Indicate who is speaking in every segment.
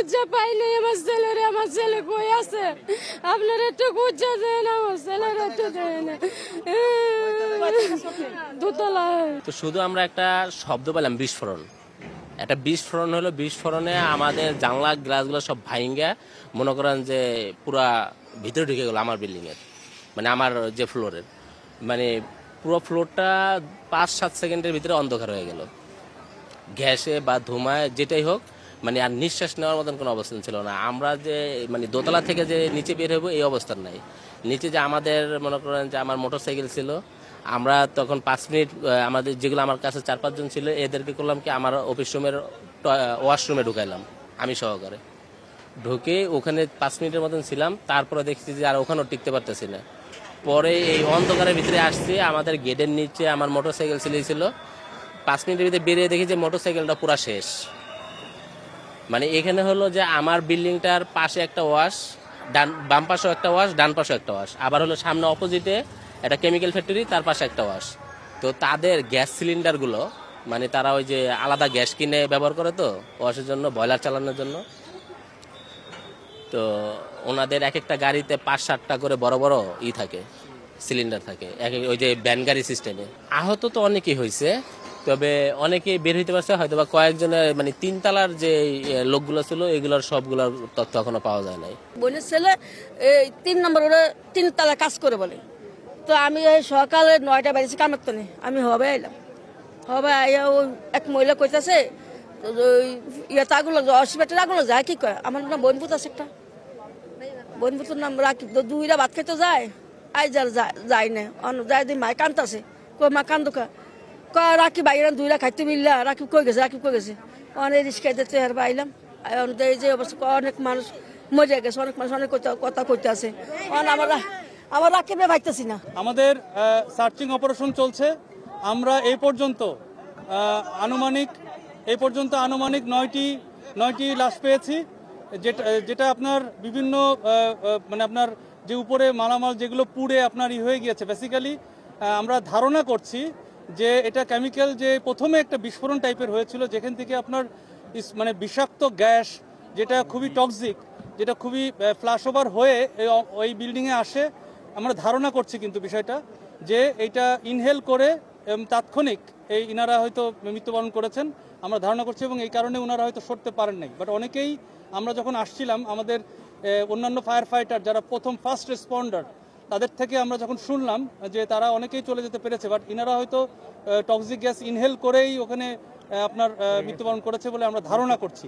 Speaker 1: খুঁজে পাই নাই আমার ছেলে কই আছে আপনারা একটু খুঁজে দেন আমার ছেলের একটু দেন দোতলা
Speaker 2: তো শুধু আমরা একটা শব্দ পেলাম বিস্ফোরণ। একটা বিস্ফোরণ হলো, বিস্ফোরণে আমাদের জানলা গ্লাসগুলো সব ভাইঙ্গা মনে করেন যে পুরা ভিতরে ঢুকে গেল আমার বিল্ডিংয়ের, মানে আমার যে ফ্লোরের, মানে পুরো ফ্লোরটা 5-7 সেকেন্ডের ভিতরে অন্ধকার হয়ে গেল। গ্যাসে বা ধুমায় যেটাই হোক, মানে আর নিঃশ্বাস নেওয়ার মতন কোনো অবস্থান ছিল না। আমরা যে মানে দোতলা থেকে যে নিচে বের হবো এই অবস্থান নাই। নিচে যে আমাদের মনে করেন যে আমার মোটরসাইকেল ছিল, আমরা তখন 5 মিনিট আমাদের যেগুলো আমার কাছে 4-5 জন ছিল এদেরকে করলাম কি আমার অফিস রুমের ওয়াশরুমে ঢুকাইলাম আমি সহকারে। ঢুকে ওখানে 5 মিনিটের মতন ছিলাম, তারপরে দেখছি যে আর ওখানেও টিকতে পারতেছি না। পরে এই অন্ধকারের ভিতরে আসছে, আমাদের গেটের নিচে আমার মোটরসাইকেল ছিল। 5 মিনিটের ভিতরে বেরিয়ে দেখি যে মোটরসাইকেলটা পুরা শেষ। মানে এখানে হলো যে আমার বিল্ডিংটার পাশে একটা ওয়াশ, বাম পাশেও একটা ওয়াশ, ডান পাশেও একটা ওয়াশ, আবার হলো সামনে অপোজিটে একটা কেমিক্যাল ফ্যাক্টরি, তার পাশে একটা ওয়াশ। তো তাদের গ্যাস সিলিন্ডারগুলো মানে তারা ওই যে আলাদা গ্যাস কিনে ব্যবহার করে তো ওয়াশের জন্য, বয়লার চালানোর জন্য। তো ওনাদের এক একটা গাড়িতে 5-7টা করে বড় বড় থাকে, সিলিন্ডার থাকে, ওই যে ভ্যান গাড়ি সিস্টেমে। আহত তো অনেকেই হয়েছে, তবে অনেকেই বের হইতে পারছে, হয়তো বা কয়েকজনের মানে 3 তলার যে লোকগুলো ছিল এগুলোর সবগুলোর তথ্য এখনো পাওয়া যায় নাই।
Speaker 3: বোনের ছেলে এই 3 নম্বর ওরা 3 তলা কাজ করে বলে। তো আমি এই সকালে 9টা বাজেছি কামের তো নেই, আমি হবে আইলাম। হবে আইয়া ওই এক মহিলা কইতাছে ওই তাগুলো হসপিটাল আগুলো যায় কি কয়, আমার নাম বনপুত আছে একটা, বনপুতের নাম রাখি। তো 2টা ভাত খেতে যায়, আই যার যায় না যায় দিই মায় কান্দতাছে, কই মা কান্দুকা, রাখি বাইরে 2টা খাইতে মিললা, রাখি কই গেছে অনেক রিস্কায় দিতে আর পাইলাম। এই যে অবশ্য অনেক মানুষ মজা গেছে, অনেক মানুষ অনেক কথা কইতে আছে, আমার রাখিবে ভাইতেছি না।
Speaker 4: আমাদের সার্চিং অপারেশন চলছে। আমরা এই পর্যন্ত আনুমানিক 9টি লাশ পেয়েছি, যেটা আপনার বিভিন্ন মানে আপনার যে উপরে মালামাল যেগুলো পুড়ে আপনার হয়ে গিয়েছে। বেসিক্যালি আমরা ধারণা করছি যে এটা কেমিক্যাল, যে প্রথমে একটা বিস্ফোরণ টাইপের হয়েছিল যেখান থেকে আপনার মানে বিষাক্ত গ্যাস, যেটা খুবই টক্সিক, যেটা খুবই ফ্ল্যাশ ওভার হয়ে ওই বিল্ডিংয়ে আসে। আমরা ধারণা করছি কিন্তু বিষয়টা যে এইটা ইনহেল করে তাৎক্ষণিক ইনারা হয়তো মৃত্যুবরণ করেছেন আমরা ধারণা করছি, এবং এই কারণে ওনারা হয়তো সরতে পারেন নাই। বাট অনেকেই আমরা যখন আসছিলাম, আমাদের অন্যান্য ফায়ার ফাইটার যারা ফার্স্ট রেসপন্ডার, তাদের থেকে আমরা যখন শুনলাম যে তারা অনেকেই চলে যেতে পেরেছে, বাট ইনারা হয়তো টক্সিক গ্যাস ইনহেল করেই ওখানে আপনার মৃত্যুবরণ করেছে বলে আমরা ধারণা করছি।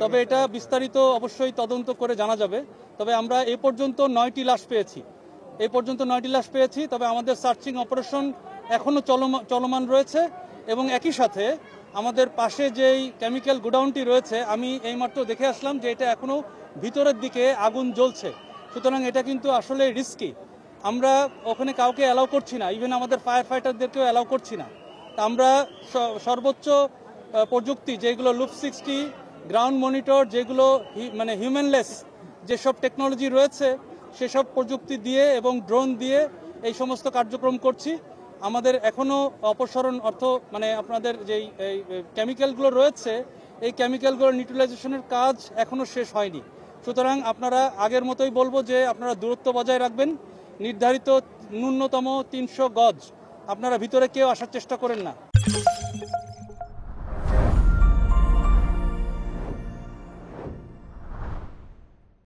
Speaker 4: তবে এটা বিস্তারিত অবশ্যই তদন্ত করে জানা যাবে। তবে আমরা এ পর্যন্ত 9টি লাশ পেয়েছি। তবে আমাদের সার্চিং অপারেশন এখনও চলমান রয়েছে, এবং একই সাথে আমাদের পাশে যেই কেমিক্যাল গোডাউনটি রয়েছে, আমি এইমাত্র দেখে আসলাম যে এটা এখনও ভিতরের দিকে আগুন জ্বলছে। সুতরাং এটা কিন্তু আসলে রিস্কি। আমরা ওখানে কাউকে অ্যালাউ করছি না, ইভেন আমাদের ফায়ার ফাইটারদেরকেও অ্যালাউ করছি না। তা আমরা সর্বোচ্চ প্রযুক্তি যেগুলো লুপ 60, গ্রাউন্ড মনিটর, যেগুলো মানে হিউম্যানলেস যেসব টেকনোলজি রয়েছে সেসব প্রযুক্তি দিয়ে এবং ড্রোন দিয়ে এই সমস্ত কার্যক্রম করছি। আমাদের এখনও অপসারণ মানে আপনাদের যেই কেমিক্যালগুলো রয়েছে, এই কেমিক্যালগুলোর নিউট্রালাইজেশনের কাজ এখনও শেষ হয়নি। সুতরাং আপনারা আগের মতোই বলবো যে আপনারা দূরত্ব বজায় রাখবেন, নির্ধারিত ন্যূনতম 300 গজ, আপনারা ভিতরে কেউ আসার চেষ্টা করেন না।